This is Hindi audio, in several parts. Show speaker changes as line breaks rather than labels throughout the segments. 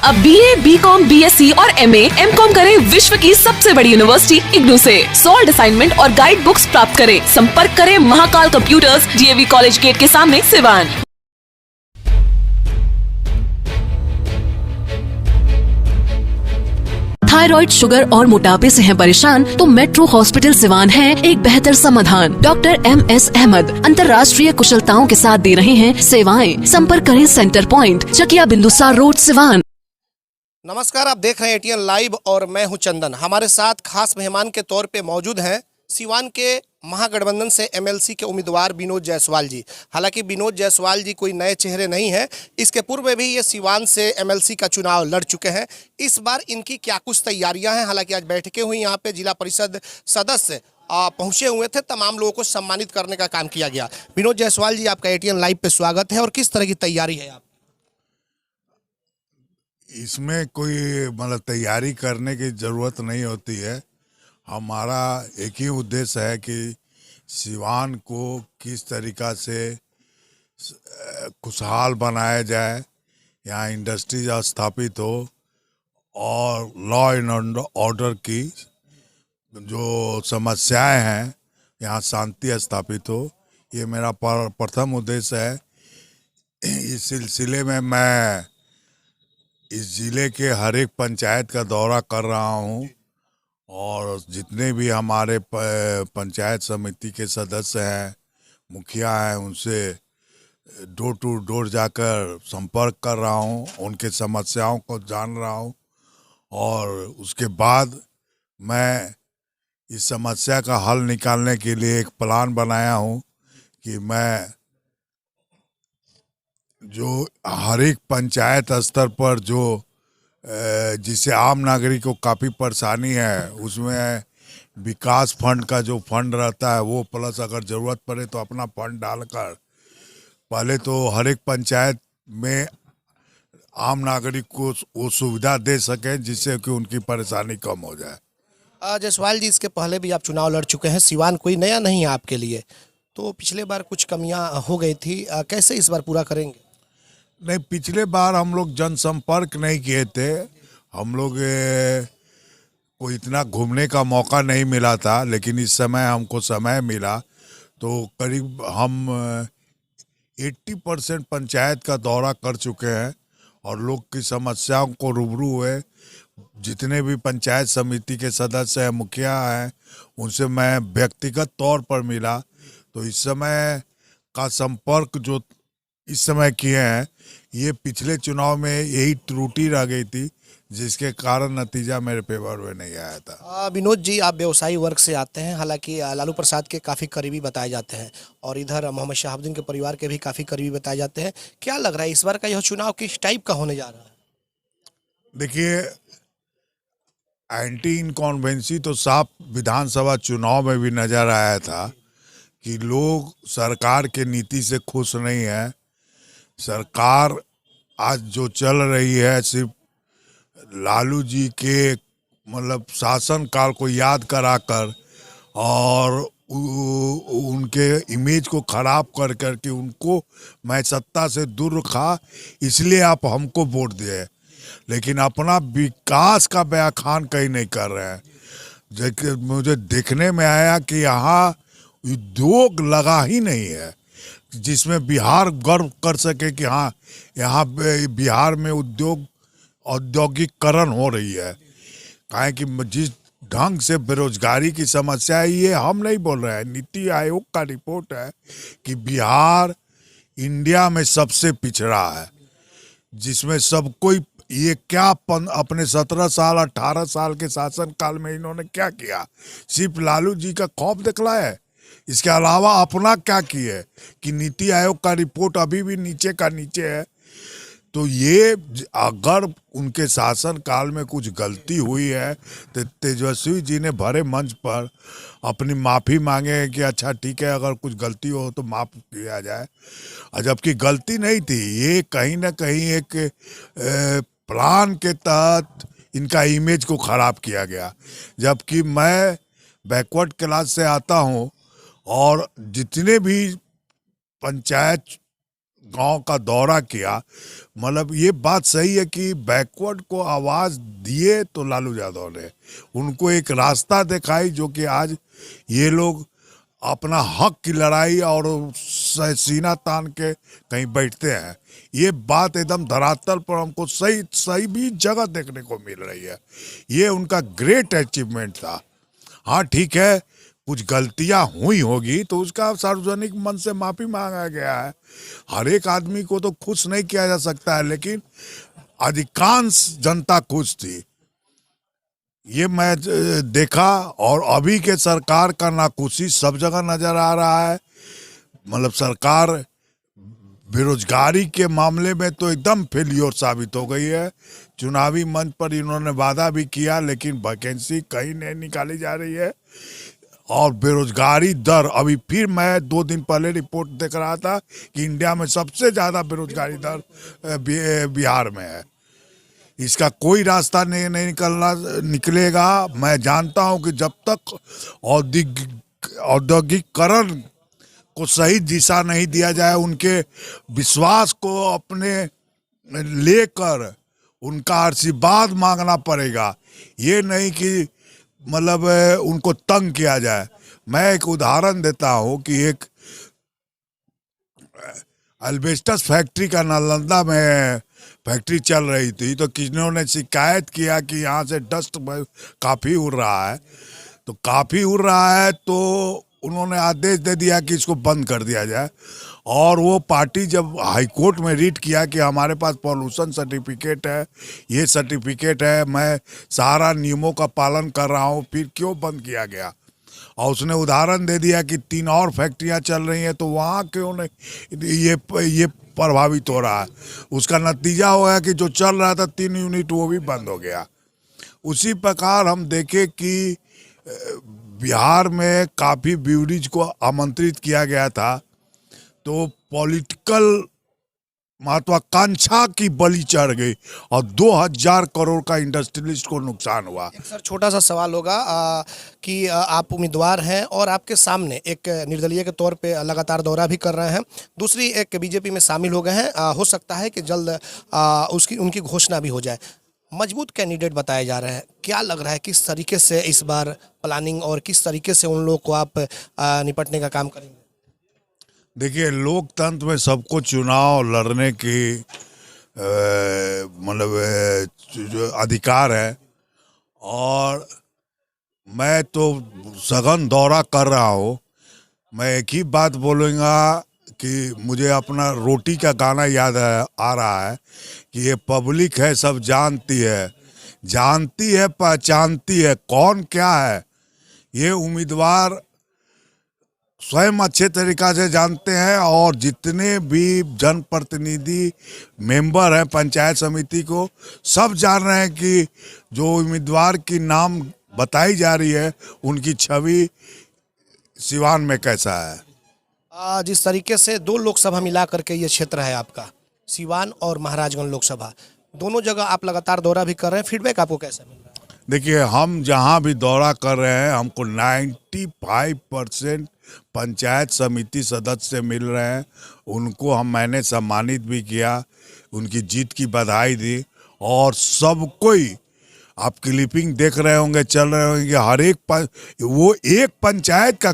अब BA, BCom, BSc और MA, MCom करें विश्व की सबसे बड़ी यूनिवर्सिटी इग्नू से। सॉल्ड असाइनमेंट और गाइड बुक्स प्राप्त करें। संपर्क करें Mahakal computers, DAV college gate के सामने, सिवान। थायराइड, शुगर और मोटापे से हैं परेशान तो मेट्रो हॉस्पिटल सिवान है एक बेहतर समाधान। डॉक्टर MS अहमद अंतर्राष्ट्रीय कुशलताओं के साथ दे रहे हैं सेवाएं। संपर्क करें centre point, Chakia Bindusar road, Siwan.
नमस्कार, आप देख रहे हैं ATN लाइव और मैं हूं चंदन। हमारे साथ खास मेहमान के तौर पे मौजूद हैं सिवान के महागठबंधन से MLC के उम्मीदवार विनोद जायसवाल जी। हालांकि विनोद जायसवाल जी कोई नए चेहरे नहीं हैं, इसके पूर्व में भी ये सिवान से MLC का चुनाव लड़ चुके हैं। इस बार इनकी क्या कुछ तैयारियां हैं? हालांकि आज बैठकें हुई, यहाँ पे जिला परिषद सदस्य पहुंचे हुए थे, तमाम लोगों को सम्मानित करने का काम किया गया। विनोद जायसवाल जी, आपका ATN लाइव पे स्वागत है। और किस तरह की तैयारी है आप?
इसमें कोई मतलब तैयारी करने की ज़रूरत नहीं होती है। हमारा एक ही उद्देश्य है कि सिवान को किस तरीक़ा से खुशहाल बनाया जाए, यहाँ इंडस्ट्री स्थापित हो और लॉ एंड ऑर्डर की जो समस्याएं हैं यहाँ शांति स्थापित हो। ये मेरा प्रथम उद्देश्य है। इस सिलसिले में मैं इस ज़िले के हर एक पंचायत का दौरा कर रहा हूँ और जितने भी हमारे पंचायत समिति के सदस्य हैं, मुखिया हैं, उनसे डोर टू डोर जाकर संपर्क कर रहा हूँ, उनके समस्याओं को जान रहा हूँ और उसके बाद मैं इस समस्या का हल निकालने के लिए एक प्लान बनाया हूँ कि मैं जो हर एक पंचायत स्तर पर जो जिससे आम नागरिक को काफ़ी परेशानी है, उसमें विकास फंड का जो फंड रहता है वो, प्लस अगर ज़रूरत पड़े तो अपना फंड डालकर पहले तो हर एक पंचायत में आम नागरिक को वो सुविधा दे सके जिससे कि उनकी परेशानी कम हो जाए।
जायसवाल जी, इसके पहले भी आप चुनाव लड़ चुके हैं। सिवान कोई नया नहीं है आपके लिए, तो पिछले बार कुछ कमियां हो गई थी, कैसे इस बार पूरा करेंगे?
नहीं, पिछले बार हम लोग जनसंपर्क नहीं किए थे। हम लोग को इतना घूमने का मौका नहीं मिला था, लेकिन इस समय हमको समय मिला तो करीब हम 80% पंचायत का दौरा कर चुके हैं और लोग की समस्याओं को रूबरू हुए। जितने भी पंचायत समिति के सदस्य हैं, मुखिया हैं, उनसे मैं व्यक्तिगत तौर पर मिला। तो इस समय का संपर्क जो इस समय किए हैं, ये पिछले चुनाव में यही त्रुटि रह गई थी जिसके कारण नतीजा मेरे फेवर में नहीं आया था।
विनोद जी, आप व्यवसायी वर्ग से आते हैं, हालांकि लालू प्रसाद के काफ़ी करीबी बताए जाते हैं और इधर मोहम्मद शहाबुद्दीन के परिवार के भी काफ़ी करीबी बताए जाते हैं। क्या लग रहा है इस बार का यह चुनाव किस टाइप का होने जा रहा है?
देखिए, एंटी इनकॉन्वेंसी तो साफ विधानसभा चुनाव में भी नजर आया था कि लोग सरकार के नीति से खुश नहीं है। सरकार आज जो चल रही है सिर्फ लालू जी के मतलब शासन काल को याद कराकर और उनके इमेज को खराब कर करके उनको मैं सत्ता से दूर रखा, इसलिए आप हमको वोट दिए, लेकिन अपना विकास का बयाखान कहीं नहीं कर रहे हैं। मुझे देखने में आया कि यहाँ उद्योग लगा ही नहीं है जिसमें बिहार गर्व कर सके कि हाँ, यहाँ बिहार में औद्योगिकरण हो रही है। काहे कि जिस ढंग से बेरोजगारी की समस्या है, ये हम नहीं बोल रहे हैं, नीति आयोग का रिपोर्ट है कि बिहार इंडिया में सबसे पिछड़ा है, जिसमें सब कोई ये क्या अपने 17 साल 18 साल के शासन काल में इन्होंने क्या किया? सिर्फ लालू जी का खौफ दिखलाया है, इसके अलावा अपना क्या किए कि नीति आयोग का रिपोर्ट अभी भी नीचे का नीचे है। तो ये अगर उनके शासन काल में कुछ गलती हुई है तो तेजस्वी जी ने भरे मंच पर अपनी माफ़ी मांगे कि अच्छा ठीक है, अगर कुछ गलती हो तो माफ़ किया जाए। जबकि गलती नहीं थी, ये कहीं ना कहीं एक प्लान के तहत इनका इमेज को ख़राब किया गया। जबकि मैं बैकवर्ड क्लास से आता हूँ और जितने भी पंचायत गांव का दौरा किया, मतलब ये बात सही है कि बैकवर्ड को आवाज दिए तो लालू यादव ने उनको एक रास्ता दिखाई, जो कि आज ये लोग अपना हक की लड़ाई और सीना तान के कहीं बैठते हैं। ये बात एकदम धरातल पर हमको सही सही भी जगह देखने को मिल रही है। ये उनका ग्रेट अचीवमेंट था। हाँ ठीक है, कुछ गलतियां हुई होगी तो उसका सार्वजनिक मन से माफी मांगा गया है। हर एक आदमी को तो खुश नहीं किया जा सकता है, लेकिन अधिकांश जनता खुश थी, ये मैं देखा। और अभी के सरकार का नाखुशी सब जगह नजर आ रहा है। मतलब सरकार बेरोजगारी के मामले में तो एकदम फेलियर साबित हो गई है। चुनावी मंच पर इन्होंने वादा भी किया, लेकिन वैकेंसी कहीं नहीं निकाली जा रही है। और बेरोजगारी दर, अभी फिर मैं 2 दिन पहले रिपोर्ट देख रहा था कि इंडिया में सबसे ज्यादा बेरोजगारी दर बिहार में है। इसका कोई रास्ता नहीं निकलेगा। मैं जानता हूं कि जब तक औद्योगिकरण को सही दिशा नहीं दिया जाए, उनके विश्वास को अपने लेकर उनका आशीर्वाद मांगना पड़ेगा। ये नहीं कि मतलब उनको तंग किया जाए। मैं एक उदाहरण देता हूं कि एक एल्बेस्टस फैक्ट्री का नालंदा में फैक्ट्री चल रही थी, तो किन्हों ने शिकायत किया कि यहाँ से डस्ट काफ़ी उड़ रहा है। तो काफ़ी उड़ रहा है तो उन्होंने आदेश दे दिया कि इसको बंद कर दिया जाए। और वो पार्टी जब हाई कोर्ट में रीट किया कि हमारे पास पॉल्यूशन सर्टिफिकेट है, ये सर्टिफिकेट है, मैं सारा नियमों का पालन कर रहा हूँ, फिर क्यों बंद किया गया। और उसने उदाहरण दे दिया कि 3 और फैक्ट्रियां चल रही हैं, तो वहाँ क्यों नहीं ये प्रभावित हो रहा है। उसका नतीजा हुआ कि जो चल रहा था 3 यूनिट वो भी बंद हो गया। उसी प्रकार हम देखें कि बिहार में काफ़ी ब्यूरीज को आमंत्रित किया गया था, तो पॉलिटिकल महत्वाकांक्षा की बलि चढ़ गई और 2000 करोड़ का इंडस्ट्रियलिस्ट को नुकसान हुआ।
एक सर छोटा सा सवाल होगा कि आप उम्मीदवार हैं और आपके सामने एक निर्दलीय के तौर पे लगातार दौरा भी कर रहे हैं, दूसरी एक बीजेपी में शामिल हो गए हैं। हो सकता है कि जल्द उनकी घोषणा भी हो जाए। मजबूत कैंडिडेट बताए जा रहे हैं, क्या लग रहा है किस तरीके से इस बार प्लानिंग और किस तरीके से उन लोगों को आप निपटने का काम करेंगे?
देखिए, लोकतंत्र में सबको चुनाव लड़ने की मतलब अधिकार है, और मैं तो सघन दौरा कर रहा हूँ। मैं एक ही बात बोलूँगा कि मुझे अपना रोटी का गाना याद आ रहा है कि ये पब्लिक है सब जानती है पहचानती है, कौन क्या है ये उम्मीदवार स्वयं अच्छे तरीक़ा से जानते हैं। और जितने भी जनप्रतिनिधि मेंबर हैं पंचायत समिति को, सब जान रहे हैं कि जो उम्मीदवार की नाम बताई जा रही है उनकी छवि सिवान में कैसा है।
जिस तरीके से 2 लोकसभा मिला करके ये क्षेत्र है आपका, सिवान और महाराजगंज लोकसभा, दोनों जगह आप लगातार दौरा भी कर रहे हैं, फीडबैक आपको कैसा मिल रहा है?
देखिए, हम जहाँ भी दौरा कर रहे हैं हमको 95% पंचायत समिति सदस्य मिल रहे हैं। उनको मैंने सम्मानित भी किया, उनकी जीत की बधाई दी। और सब कोई, आप क्लिपिंग देख रहे होंगे, चल रहे होंगे, हर एक वो एक पंचायत का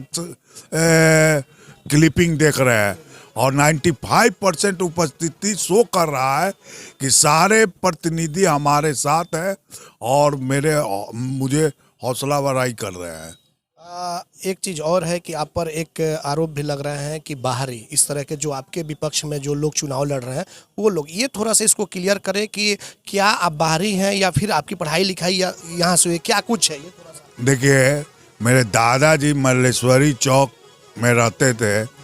क्लिपिंग देख रहे हैं। और 95% उपस्थिति शो कर रहा है कि सारे प्रतिनिधि हमारे साथ हैं और मुझे हौसला अफजाई कर रहे हैं।
एक चीज़ और है कि आप पर एक आरोप भी लग रहे हैं कि बाहरी इस तरह के जो आपके विपक्ष में जो लोग चुनाव लड़ रहे हैं, वो लोग, ये थोड़ा सा इसको क्लियर करें कि क्या आप बाहरी हैं या फिर आपकी पढ़ाई लिखाई या यहाँ से क्या कुछ है, ये थोड़ा सा।
देखिए, मेरे दादाजी मल्लेश्वरी चौक में रहते थे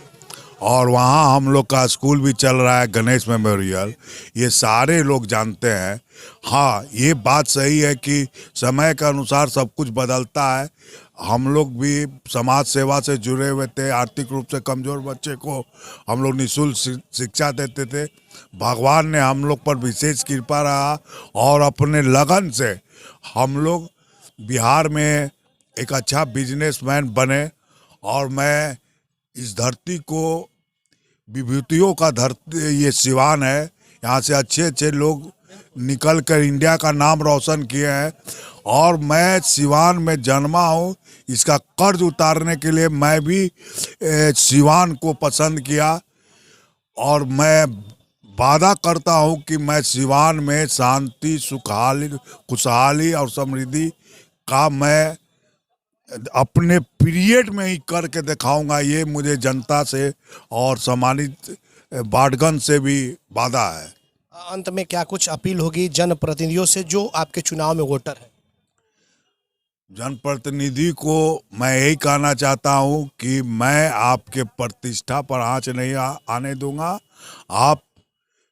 और वहाँ हम लोग का स्कूल भी चल रहा है, गणेश मेमोरियल, ये सारे लोग जानते हैं। हाँ, ये बात सही है कि समय के अनुसार सब कुछ बदलता है। हम लोग भी समाज सेवा से जुड़े हुए थे, आर्थिक रूप से कमज़ोर बच्चे को हम लोग निःशुल्क शिक्षा देते थे। भगवान ने हम लोग पर विशेष कृपा रहा और अपने लगन से हम लोग बिहार में एक अच्छा बिजनेसमैन बने। और मैं इस धरती को विभूतियों का ये सिवान है। यहाँ से अच्छे अच्छे लोग निकल कर इंडिया का नाम रोशन किए हैं और मैं सिवान में जन्मा हूँ। इसका कर्ज उतारने के लिए मैं भी सिवान को पसंद किया और मैं वादा करता हूँ कि मैं सिवान में शांति, खुशहाली और समृद्धि का मैं अपने पीरियड में ही करके दिखाऊंगा। ये मुझे जनता से और सम्मानित बाडगन से भी वादा है।
अंत में क्या कुछ अपील होगी जनप्रतिनिधियों से जो आपके चुनाव में वोटर है?
जनप्रतिनिधि को मैं यही कहना चाहता हूँ कि मैं आपके प्रतिष्ठा पर आँच नहीं आने दूंगा। आप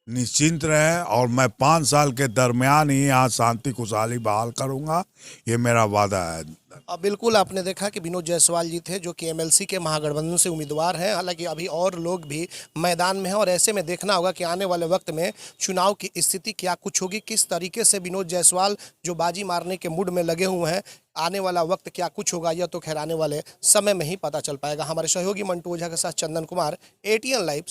निश्चिंत रहें और मैं 5 साल के दरमियान ही यहाँ शांति खुशहाली बहाल करूँगा। ये मेरा वादा है।
बिल्कुल, आपने देखा कि विनोद जायसवाल जी थे जो कि एमएलसी के महागठबंधन से उम्मीदवार हैं। हालांकि अभी और लोग भी मैदान में हैं और ऐसे में देखना होगा कि आने वाले वक्त में चुनाव की स्थिति क्या कुछ होगी, किस तरीके से विनोद जायसवाल जो बाजी मारने के मूड में लगे हुए हैं, आने वाला वक्त क्या कुछ होगा यह तो खैर आने वाले समय में ही पता चल पाएगा। हमारे सहयोगी मंटू ओझा के साथ चंदन कुमार, एटीएन लाइव।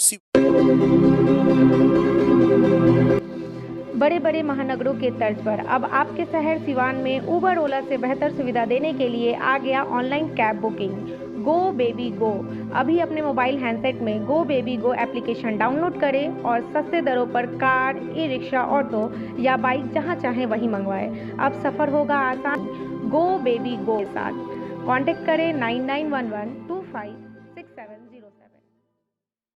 बड़े बड़े महानगरों के तर्ज पर अब आपके शहर सिवान में उबर ओला से बेहतर सुविधा देने के लिए आ गया online cab booking go baby go. अभी अपने मोबाइल हैंडसेट में go baby go application download करें और सस्ते दरों पर कार, ई रिक्शा, ऑटो या बाइक जहां चाहें वहीं मंगवाएं। अब सफ़र होगा आसान गो बेबी गो के साथ। कॉन्टेक्ट करें 991125